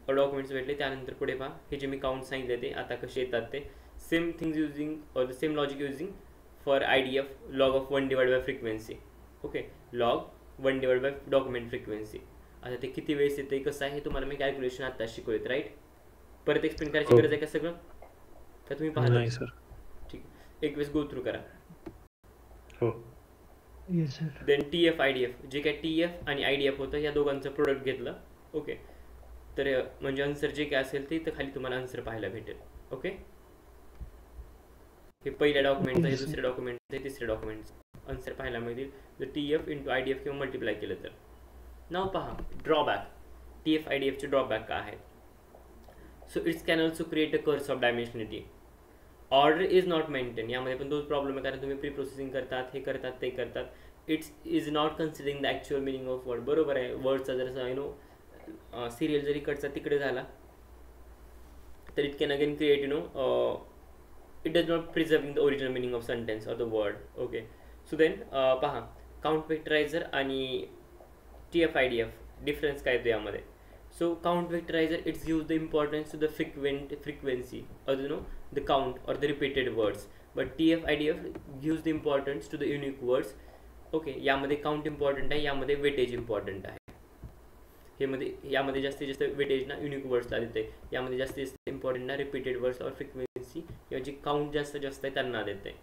documents भेटले. त्यानंतर पुढे पहा, हे जे मी काउंट सांगितले ते आता कसे येतात ते. सेम थिंग्स युजिंग और the same logic using for IDF, log of 1 divided by frequency. Okay. log 1 divided by document frequency. आता ते किती वेळेस येते कसं आहे हे तुम्हाला मी कॅल्क्युलेशन आता शिकवत, राईट. परत एक्सप्लेन करायची गरज आहे का सगळं? का तुम्ही पाहता? नाही सर. ठीक. एक वेळेस गो थ्रू करा. हो. देन TF IDF, जे काय TF आणि IDF होतं या दोघांचं प्रोडक्ट घेतलं. ओके. तर म्हणजे आन्सर जे काय असेल ते खाली तुम्हाला आन्सर पाहायला भेटेल. ओके. हे पहिल्या डॉक्युमेंटचं, हे दुसऱ्या डॉक्युमेंटचं, हे तिसऱ्या डॉक्युमेंटचं आन्सर पाहायला मिळतील जर TF इंटू IDF किंवा मल्टिप्लाय केलं तर. नाव पहा ड्रॉबॅक. TF IDFचे ड्रॉबॅक काय आहेत? So it's can also create a curse of dimensionality. Order is not maintain. यामध्ये पण तोच प्रॉब्लेम आहे कारण तुम्ही प्री प्रोसेसिंग करतात, हे करतात, ते करतात. It's is not considering the actual meaning of word. बरोबर आहे. वर्डचा जर सिरियल जर इकडचा तिकडे झाला तर it can again create it does not preserving the original meaning of sentence or the word. Okay, so then पहा count vectorizer आणि TF-IDF difference काय येतो यामध्ये. So count vectorizer it gives the importance to the frequency or the count or the repeated words, but TF-IDF gives the importance to the unique words. Okay, यामध्ये count important आहे, यामध्ये weightage important आहे. यामध्ये जास्तीत जास्त weightage ना unique वर्ड्सला देते, यामध्ये जास्तीत जास्त इम्पॉर्टंट ना रिपीटेड वर्ड्स और फ्रिक्वेन्सी किंवा जी काउंट जास्त जास्त आहे त्यांना देते.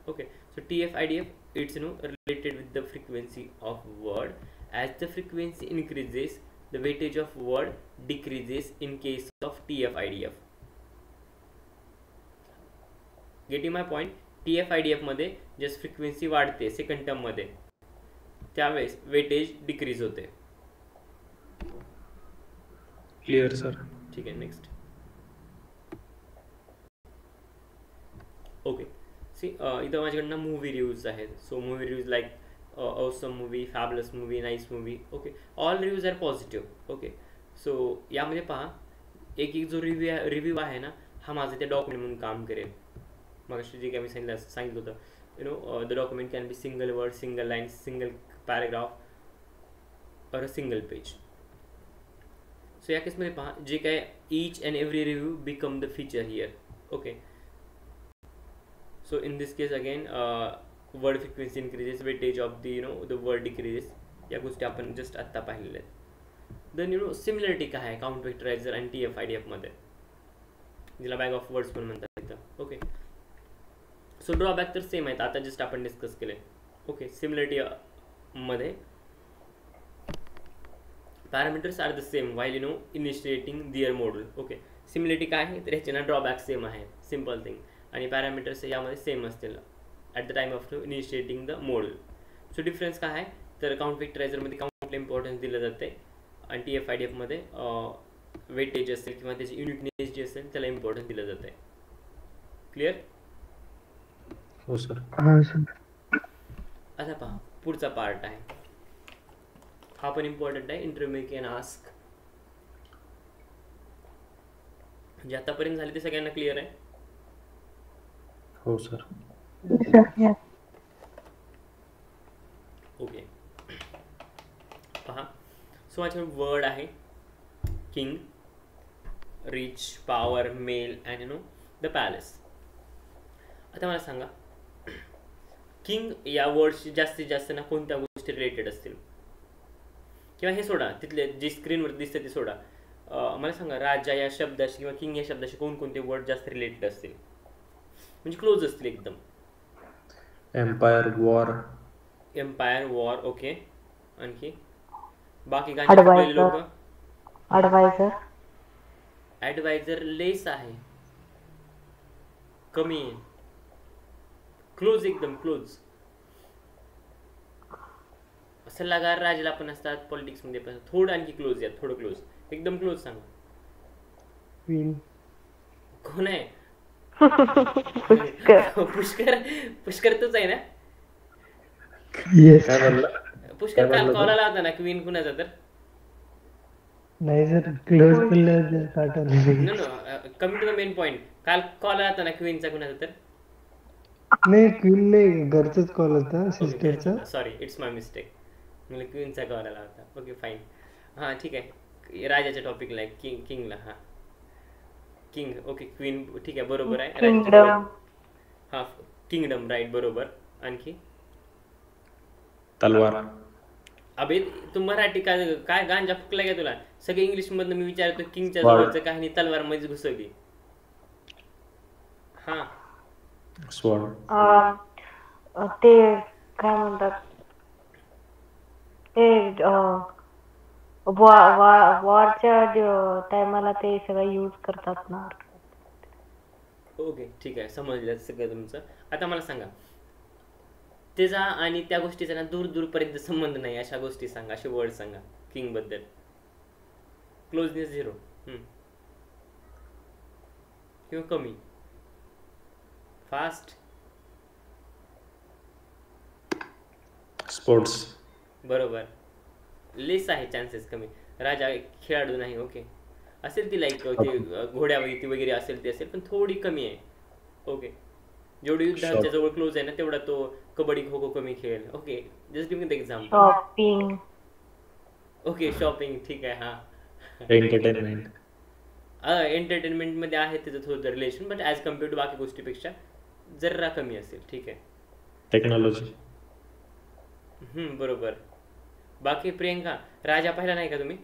Okay, so TF-IDF it's related with the frequency of word. As the frequency increases the weightage of word decreases in case of TF-IDF. Getting my point. TF-IDF मध्ये just frequency वाढते second term मध्ये, त्यावेळेस weightage decrease होते. Clear sir. ठीक आहे, next. Okay, see इथं माझ्याकडनं movie reviews आहेत. So movie reviews like awesome movie, fabulous movie, nice movie. Okay, all reviews are positive. Okay, so यामध्ये पहा एक जो रिव्ह्यू आहे ना, हा माझं त्या डॉक्युमेंट म्हणून काम करेल. मग जे काय मी सांगितलं होतं, the document can be single word, single line, single paragraph और अ सिंगल पेज. सो या केसमध्ये पहा जे काय each and every review become the feature here. Okay, so in this case again word frequency increases, weightage of the word decreases. या गोष्टी आपण just आत्ता पाहिलेल्या आहेत. देन सिमिलरिटी काय आहे काउंट वेक्टरायझर आणि TF-IDF मध्ये, जिला बॅग ऑफ वर्ड्स पण म्हणतात इथं. ओके, सो ड्रॉबॅक तर सेम आहेत, आता जस्ट आपण डिस्कस केले. ओके, सिमिलरिटी मध्ये parameters are the same while initiating their module. Okay, similarity काय आहे तर ह्याचे ना ड्रॉबॅक सेम आहे, सिम्पल थिंग. आणि पॅरामीटर्स यामध्ये सेम असतील at the time of initiating the module. So difference काय आहे तर काउंट वेक्टरायझरमध्ये काउंटला इम्पॉर्टन्स दिलं जाते आणि TF-IDF मध्ये वेटेज असेल किंवा त्याची युनिकनेस जी असेल त्याला इम्पॉर्टन्स दिलं जाते. क्लिअर? हो सर. आता पहा पुढचा पार्ट आहे, हा पण इम्पॉर्टंट आहे. Interview can ask. म्हणजे आतापर्यंत झाले ते सगळ्यांना क्लिअर आहे? हो सर. ओके, पहा. सो माझ्या वर्ड आहे king, rich, power, male and the palace. आता मला सांगा किंग या वर्डशी जास्तीत जास्त ना कोणत्या गोष्टी रिलेटेड असतील, किंवा हे सोडा, तिथले जे स्क्रीनवर दिसते ते सोडा. मला सांगा राजा या शब्दाशी किंवा किंग या शब्दाशी कोणकोणते वर्ड जास्त रिलेटेड असतील, म्हणजे क्लोज असतील एकदम. Empire, war. Empire, war. Okay, आणखी बाकी गाणी लोक. ॲडवायझर. ॲडवायझर लेस आहे, कमी आहे. क्लोज, एकदम क्लोज. सल्लागार राजाला पण असतात, पॉलिटिक्स मध्ये पण. थोडं आणखी क्लोज या, थोडं क्लोज, एकदम क्लोज सांगा. क्वीन. कोण आहे? पुष्कर. पुष्कर तूच आहे ना? पुष्कर काल कॉल आला होता ना क्वीन कुणाचा तर? नाही sir, close coming to the main point. काल कॉल आला होता ना क्वीनचा कुणाचा तर? नाही, क्वीन नाही, घरचाच कॉल होता, सिस्टरचा. Sorry, it's my mistake. मला क्वीनचा कॉल आला होता. Okay, fine. हां, ठीक आहे. राजाच्या टॉपिकला आहे, किंगला. हां, किंग. Okay, queen. ठीक आहे, बरोबर आहे. किंगडम. हां, किंगडम, राईट, बरोबर. आणखी तलवार. अबे तू मराठी काय गांजा फुकला का तुला? सगळे इंग्लिश मधनं मी विचारतो. किंगच्या जवळचं काही तलवार मध्ये घुसवली. हा, स्वॉर्ड. ते काय म्हणतात ते वॉरच्या टायमाला ते सगळं यूज करतात ना. ओके, ठीक आहे, समजलं सगळं तुमचं. आता मला सांगा त्याचा आणि त्या गोष्टीचा ना दूर दूरपर्यंत संबंध नाही अशा गोष्टी सांगा, असे वर्ड सांगा किंग बद्दल. क्लोजनेस 0 किंवा कमी, फास्ट, स्पोर्ट्स. बरोबर. लेस आहे, चान्सेस कमी. राजा खेळाडू नाही. ओके, असेल ती लाईक ते घोड्यावरती वगैरे असेल ते असेल, पण थोडी कमी आहे. ओके, जेवढे युद्धाच्या शॉप जवळ क्लोज आहे ना तेवढा तो कबड्डी खो खो कमी खेळेल. Okay, just give me the example. Shopping. Okay, shopping ठीक आहे. हा एंटरटेनमेंट एंटरटेनमेंट मध्ये आहे त्याचं थोडं relation, but as compare to बाकी गोष्टीपेक्षा जरा कमी असेल. ठीक आहे. टेक्नॉलॉजी बरोबर. बाकी प्रियंका, राजा पाहिला नाही का तुम्ही?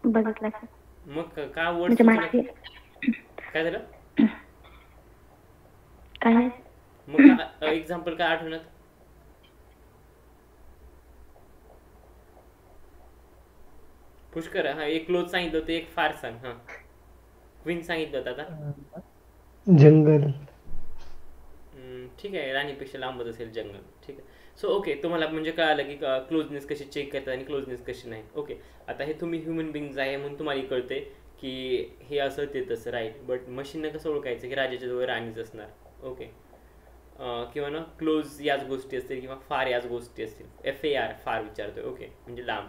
बघितलं सर. मग का वर्ड म्हणजे माहिती काय झालं? काय नाही. मग एक्झाम्पल काय आठवण्यात? पुष्कर, हा एक क्लोज सांगितलं होतं, एक फार सांग. हा क्वीन सांगितलं होतं. आता जंगल. ठीक आहे, राणीपेक्षा लांबच असेल जंगल. ठीक आहे. सो ओके, तुम्हाला म्हणजे कळालं की क्लोजनेस कशी चेक करतात आणि क्लोजनेस कशी नाही. ओके, आता हे तुम्ही ह्युमन बिंग्स आहे म्हणून तुम्हाला कळते की हे असं ते तसं, राईट. बट मशीननं कसं ओळखायचं की राजाच्या जवळ राणीच असणार. ओके, किंवा ना क्लोज याच गोष्टी असतील किंवा फार याच गोष्टी असतील. FAR फार विचारतोय. ओके, म्हणजे लांब.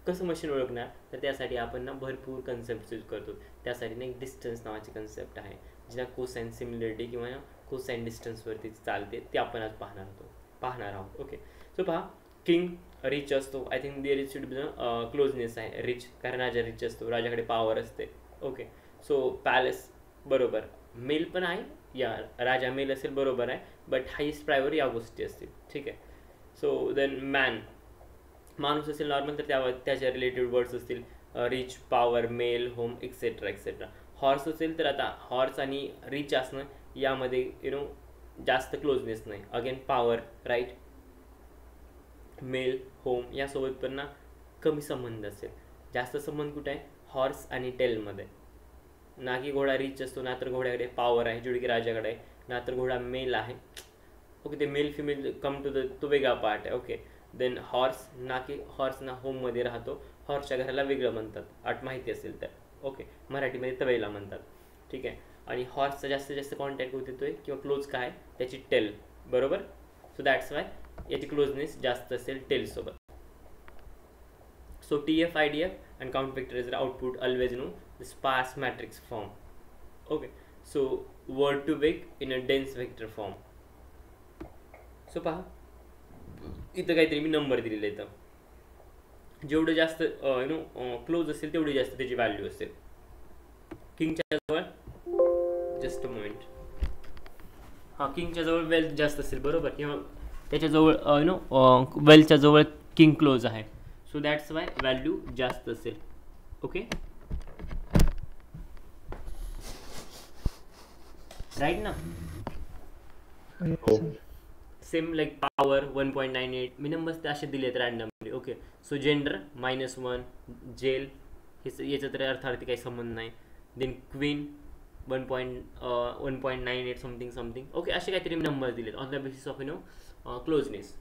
कसं मशीन ओळखणार? तर त्यासाठी आपण ना भरपूर कन्सेप्ट यूज करतो. त्यासाठी ना एक डिस्टन्स नावाची कन्सेप्ट आहे, जिला कोसाइन सिमिलरिटी किंवा कोसाइन डिस्टन्सवरती चालते. ते आपण आज पाहणार आहोत. ओके, सो पहा, किंग रिच असतो. I think there is should be closeness आहे रिच, कारण राजा रिच असतो, राजाकडे पॉवर असते. ओके, सो पॅलेस बरोबर. मेल पण आहे, या राजा मेल असेल बरोबर आहे, बट हाईस्ट प्रायवर या गोष्टी असतील. ठीक आहे. सो देन माणूस असेल नॉर्मल तर त्याच्या रिलेटेड वर्ड्स असतील, rich, power, male, home, etcetera etcetera. Horse असेल तर आता हॉर्स आणि रिच असणं यामध्ये जास्त क्लोजनेस नाही. Again power, right. Male, home यासोबत पण ना कमी संबंध असेल. जास्त संबंध कुठे आहे? हॉर्स आणि टेलमध्ये. ना की घोडा रिच असतो, ना तर घोड्याकडे पॉवर आहे जेवढी की राजाकडे आहे, ना तर घोडा मेल आहे. ओके, ते मेल फिमेल कम टू तो वेगळा पार्ट आहे. ओके, देन हॉर्स, ना की हॉर्स ना होममध्ये राहतो, हॉर्सच्या घराला वेगळं म्हणतात, आठ माहिती असेल तर. ओके, मराठीमध्ये तवेला म्हणतात. ठीक आहे. आणि हॉर्सचा जास्तीत जास्त कॉन्टॅक्ट होत येतोय किंवा क्लोज काय त्याची टेल, बरोबर. सो दॅट्स वाय याची क्लोजनेस जास्त असेल टेलसोबत. So TF, IDF and count vector is the output always the sparse matrix form. Okay, so word to vec in a dense vector form. So पहा, इथं काहीतरी मी नंबर दिलेला आहे. इथं जेवढं जास्त क्लोज असेल तेवढी जास्त त्याची व्हॅल्यू असेल. किंगच्या जवळ, जस्ट अ मोमेंट, हा किंगच्या जवळ वेल्थ जास्त असेल बरोबर, किंवा त्याच्याजवळ वेल्थच्या जवळ किंग क्लोज आहे. सो दॅट्स वाय व्हॅल्यू जास्त असेल. ओके, राईट ना. सेम लाईक पॉवर 1.98, मी नंबर्स ते असे दिलेत रॅन्डमली. ओके, सो जेंडर -1, जेल याचा तरी अर्थार्थी काही संबंध नाही. Then queen 1.98 something. ओके, असे काहीतरी नंबर दिलेत on the basis of closeness.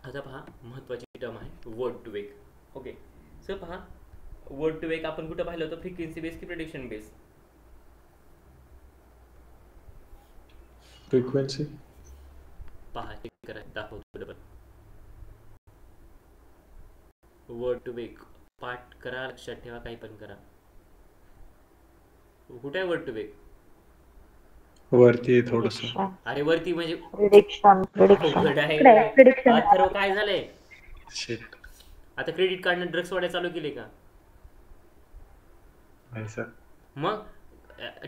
आता पहा, महत्त्वाची टर्म आहे word to vec. Okay, so पहा, वर्ड टू वेक आपण कुठं पाहिलं होतं? फ्रिक्वेन्सी बेस की प्रेडिक्शन बेस? फ्रिक्वेन्सी. पहा, चेक करा, दाखवतो डबल. वर्ड टू वेक पाठ करा, लक्षात ठेवा, काही पण करा. कुठे आहे वर्ड टू वेक? वरती थोडस. अरे वरती म्हणजे प्रिडिक्शन. अथर्व काय झालंय? शिट. आता क्रेडिट कार्डने ड्रग्स वाढायला चालू केले का? नाही सर. मग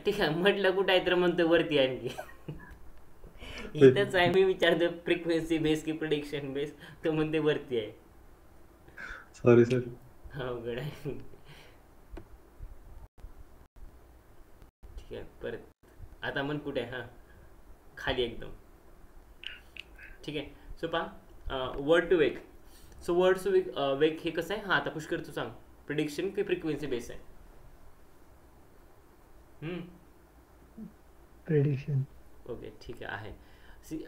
ठीक आहे, म्हटलं कुठं आहे तर म्हणतो वरती आहे. आणखी इथंच आहे. मी विचारतो फ्रिक्वेन्सी बेस की प्रेडिक्शन बेस, तो म्हणते वरती आहे. Sorry sir. अवघड आहे. ठीक आहे, परत आता मन कुठे आहे? हां, खाली एकदम. ठीक आहे. सो पहा, word to vec. So word to vec हे कसं आहे? हां, आता पुष्कर तू सांग, प्रिडिक्शन की फ्रिक्वेन्सी बेस आहे? प्रेडिक्शन. ओके, ठीक आहे. See,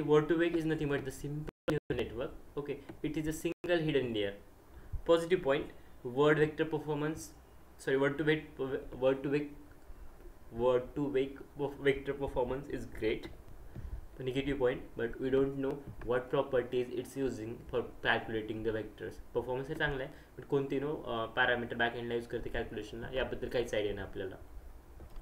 word to wake is nothing but the simple neural network. Okay, it is a single hidden layer. Positive point: word vector performance. Sorry, word to wake vector performance is great. negative point, but we don't know what properties it's using for calculating the vectors. Performance हे चांगला आहे, पण कोणते parameter बॅकएंडला use करते कॅल्क्युलेशनला याबद्दल काहीच idea नाही आपल्याला.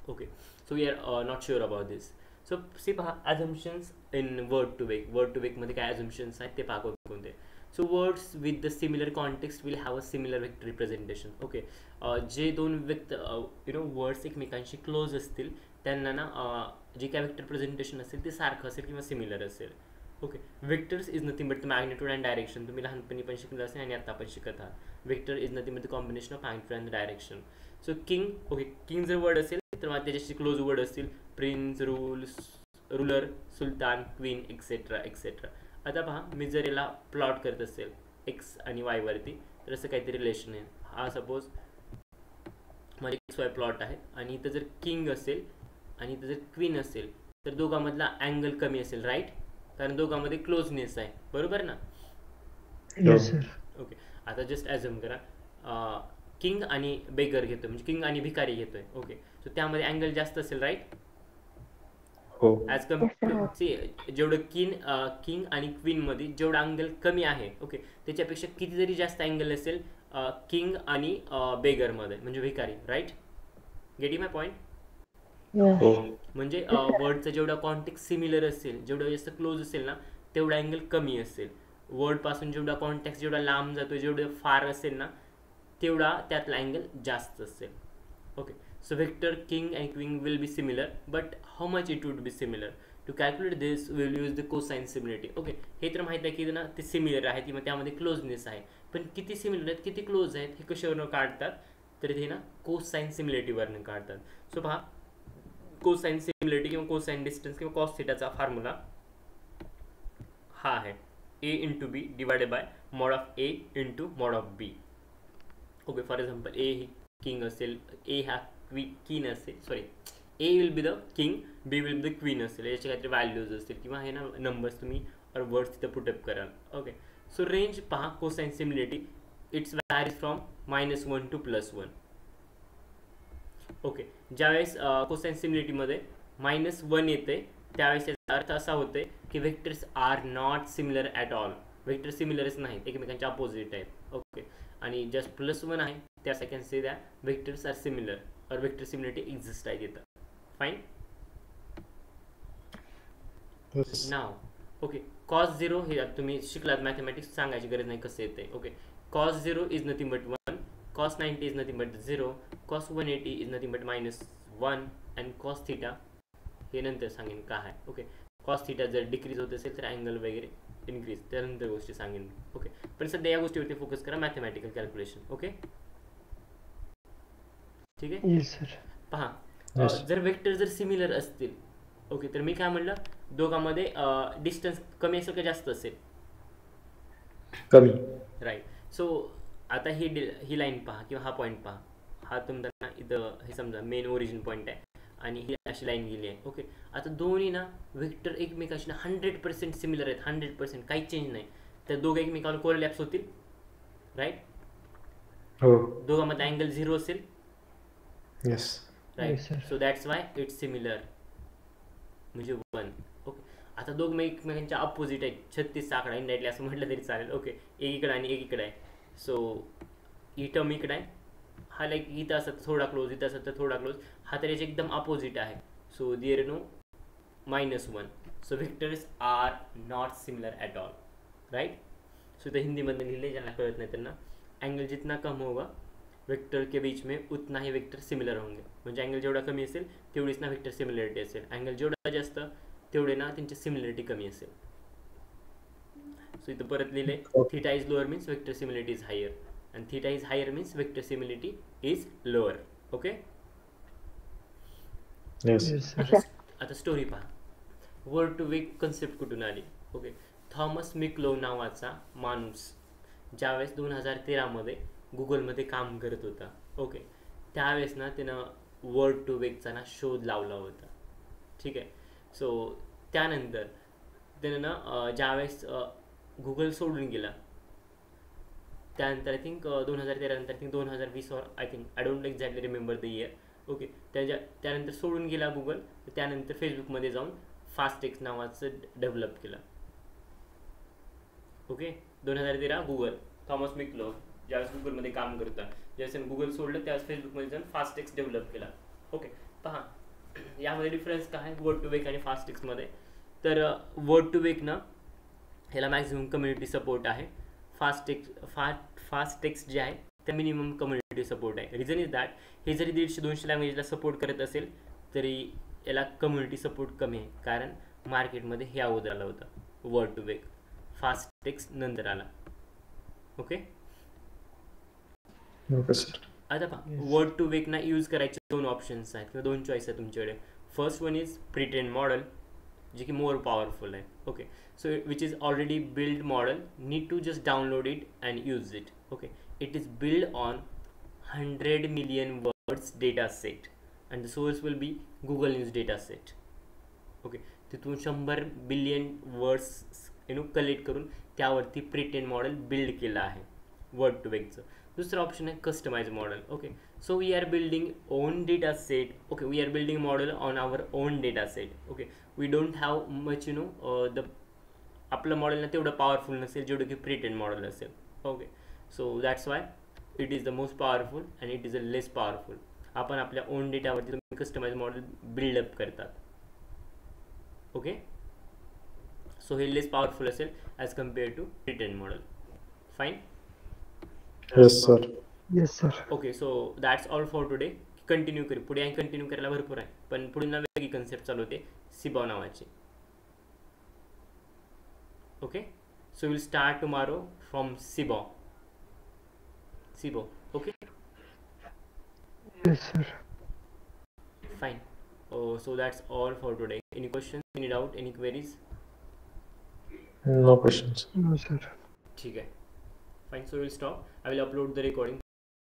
Okay, so we are not sure about this. So see पहा, assumptions in word to vec. Word to वेकमध्ये काय अझम्पशन्स आहेत ते पाहू कोणते. So words with the similar context will have a similar vector representation. Okay, जे दोन वर्ड्स एकमेकांशी क्लोज असतील त्यांना ना जे काय वेक्टर प्रेझेंटेशन असेल ते सारखं असेल किंवा सिमिलर असेल. Okay, vectors is nothing but the magnitude and direction. तुम्ही लहानपणी पण शिकलं असेल आणि आता पण शिकत आहात. Vector is nothing but the combination of magnitude and direction. So king, okay, king जर वर्ड असेल तर मग त्याच्याशी क्लोज वर्ड असतील प्रिन्स, रूलर, सुलतान, क्वीन, एक्सेट्रा एक्सेट्रा. आता पहा, मी जर याला प्लॉट करत असेल एक्स आणि वाय वरती, तर असं काहीतरी रिलेशन आहे. हा सपोज माझे एक्स वाय प्लॉट आहे आणि इथं जर किंग असेल आणि इथं जर क्वीन असेल तर दोघांमधला अँगल कमी असेल, राईट, कारण दोघांमध्ये क्लोजनेस आहे, बरोबर ना. Yes sir. ओके, आता जस्ट ॲझ्युम करा किंग आणि बेगर घेतोय, म्हणजे किंग आणि भिकारी घेतोय. ओके, सो त्यामध्ये अँगल जास्त असेल, राईट. हो. ॲज कम्पेअर जेवढं किंग आणि क्वीनमध्ये जेवढं अँगल कमी आहे, ओके, त्याच्यापेक्षा कितीतरी जास्त अँगल असेल किंग आणि बेगरमध्ये, म्हणजे भिकारी, राईट. Getting my point. हो. म्हणजे वर्डचं जेवढा कॉन्टेक्स्ट सिमिलर असेल, जेवढं जास्त क्लोज असेल ना, तेवढा अँगल कमी असेल. वर्डपासून जेवढा कॉन्टेक्स्ट जेवढा लांब जातो, जेवढं फार असेल ना, तेवढा त्यातला अँगल जास्त असेल. Okay, so vector king and queen will be similar, but how much it would be similar? To calculate this we will use the cosine similarity. Okay, हे तर माहिती आहे की ना ते सिमिलर आहे किंवा त्यामध्ये क्लोजनेस आहे, पण किती सिमिलर आहेत, किती क्लोज आहेत, हे कशावरनं काढतात, तर ते ना कोसाइन सिमिलरिटीवरनं काढतात. सो पहा, कोसाइन सिमिलरिटी किंवा कोसाइन डिस्टन्स किंवा कॉस थिटाचा फॉर्म्युला हा आहे a into B divided by mod of a into mod of b. Okay, for example A ही किंग असेल, ए हा क्वीन असेल, sorry, A will be the king, B will be the queen असेल, याचे काहीतरी values असतील किंवा हे ना नंबर्स तुम्ही और वर्ड्स तिथं पुटअप कराल. ओके, सो रेंज पहा, cosine similarity it's varies from -1 to +1. Okay, ज्यावेळेस कोसाइन सिमिलरिटीमध्ये -1 येते त्यावेळेस याचा अर्थ असा होते की vectors are not similar at all. Vector सिमिलरच नाहीत, एकमेकांच्या अपोजिट आहेत. ओके, आणि जस्ट +1 आहे त्या सेकंड से द्या वेक्टर्स आर सिमिलर और वेक्टर सिमिलरिटी एक्झिस्ट आहे तिथं. फाईन. नाव ओके, cos 0 हे तुम्ही शिकलात, मॅथमॅटिक्स सांगायची गरज नाही कसं येते. Okay, cos 0 is nothing but 1, cos 90 is nothing but 0, cos 180 is nothing but -1 and cos theta हे नंतर सांगेन काय आहे. ओके, cos थीटा जर डिक्रीज होत असेल तर अँगल वगैरे इन्क्रीज, त्यानंतर गोष्टी सांगेन. ओके, पण सध्या या गोष्टीवरती फोकस करा, मॅथमॅटिकल कॅल्क्युलेशन. ओके, ठीक आहे. Yes sir. पहा, जर वेक्टर जर सिमिलर असतील, ओके, तर मी काय म्हणलं, दोघांमध्ये डिस्टन्स कमी असेल का जास्त असेल, कमी, राईट. सो आता ही लाईन पहा किंवा हा पॉईंट पहा, हा तुमचा इथं हे समजा मेन ओरिजिन पॉईंट आहे आणि ही अशी लाईन गेली आहे. ओके, आता दोन्ही ना वेक्टर एकमेकाशी ना 100% सिमिलर आहेत, 100% काही चेंज नाही, तर दोघं एकमेकावर कोरलॅप्स होतील, राईट. हो, दोघांमध्ये अँगल 0 असेल, yes, right. Yes, sir. So that's why it's similar, म्हणजे 1. ओके, आता दोघं एकमेकांच्या अपोजिट आहेत, 36 आकडा इनडायरेक्टली असं म्हटलं तरी चालेल. ओके, एक इकडं आणि एक इकडं आहे. सो ही टर्म इकडं आहे, हा लाईक इथं असत थोडा क्लोज, इथं असत तर थोडा क्लोज, हा तर याचे एकदम अपोजिट आहे. So there no -1. So vectors are not similar at all, right. So इथं हिंदीमध्ये लिहिले, ज्यांना कळत नाही त्यांना, एंगल जितना कम होगा वेक्टर के बीच में उतना ही वेक्टर सिमिलर होंगे. म्हणजे अँगल जेवढा कमी असेल तेवढीच ना वेक्टर सिमिलरिटी असेल, अँगल जेवढा जास्त तेवढे ना त्यांची सिमिलरिटी कमी असेल. सो इथं परत लिहिले, theta is lower means vector similarity is higher and theta is higher means vector similarity is lower. Okay, yes, Yes, sir. आता स्टोरी पहा. वर्ड टू वेक कन्सेप्ट कुठून आली. ओके, थॉमस मिकलो नावाचा माणूस ज्यावेळेस 2013 गुगलमध्ये काम करत होता. ओके, त्यावेळेस ना त्यानं वर्ड टू वेकचा ना शोध लावला होता. ठीक आहे. सो त्यानंतर त्यानं ना ज्यावेळेस गुगल सोडून गेला, त्यानंतर आय थिंक 2013 नंतर I think 2020 I think, I don't exactly remember the year. Okay, त्यानंतर सोडून गेला गुगल, त्यानंतर फेसबुकमध्ये जाऊन फास्टेक्स नावाचं डेव्हलप केलं. ओके, 2013 गुगल, थॉमस मिकलो ज्यावेळेस गुगलमध्ये काम करतात, ज्यावेळेस गुगल सोडलं त्यावेळेस फेसबुकमध्ये जाऊन फास्टेक्स डेव्हलप केला. ओके, पहा यामध्ये डिफरन्स काय आहे वर्ड टू वेक आणि फास्टेक्समध्ये. तर वर्ड टू वेक ना ह्याला मॅक्झिमम कम्युनिटी सपोर्ट आहे. फास्टेक्स जे आहे ते मिनिमम कम्युनिटी सपोर्ट आहे. रिझन इज दॅट हे जरी 150-200 लँग्वेजला सपोर्ट करत असेल तरी याला कम्युनिटी सपोर्ट कमी आहे, कारण मार्केटमध्ये हे अगोदर आलं होतं वर्ड टू वेक, फास्टेक्स नंतर आला. ओके, आता पहा वर्ड टू वेक ना यूज करायचे 2 ऑप्शन्स आहेत किंवा 2 चॉईस आहे तुमच्याकडे. First one is pretrain model, जे की मोर पॉवरफुल आहे. Okay, so which is already build model, need to just download it and use it. Okay, it is build on 100 million words data set and the source will be Google News data set. Okay, तिथून 100 billion words collect करून त्यावरती प्रीट्रेन model build केलं आहे word to वेकचं. दुसरं option आहे customize model. Okay, so we are building own data set. Okay, we are building model on our own data set. Okay, we don't have much आपलं model ना तेवढं powerful नसेल जेवढं की प्रीट्रेन मॉडेल असेल. Okay, so that's why it is the most powerful and it is a less powerful. आपण आपल्या own डेटावरती तुम्ही कस्टमाइज मॉडेल बिल्डअप करतात. ओके, सो हे लेस पॉवरफुल असेल as compare to pretrain model. Fine. Yes sir. Yes sir. Okay, so that's all for today. Continue करू, पुढे आणि कंटिन्यू करायला भरपूर आहे, पण पुढे ना वेगळी कन्सेप्ट चालू होते सिबॉ नावाची. Okay, so will start tomorrow from सिबॉ. Okay, Yes sir. fine. So that's all for today. Any questions, any doubt, any queries? No questions. No sir. ठीक आहे, fine. So we'll stop. I will upload the recording.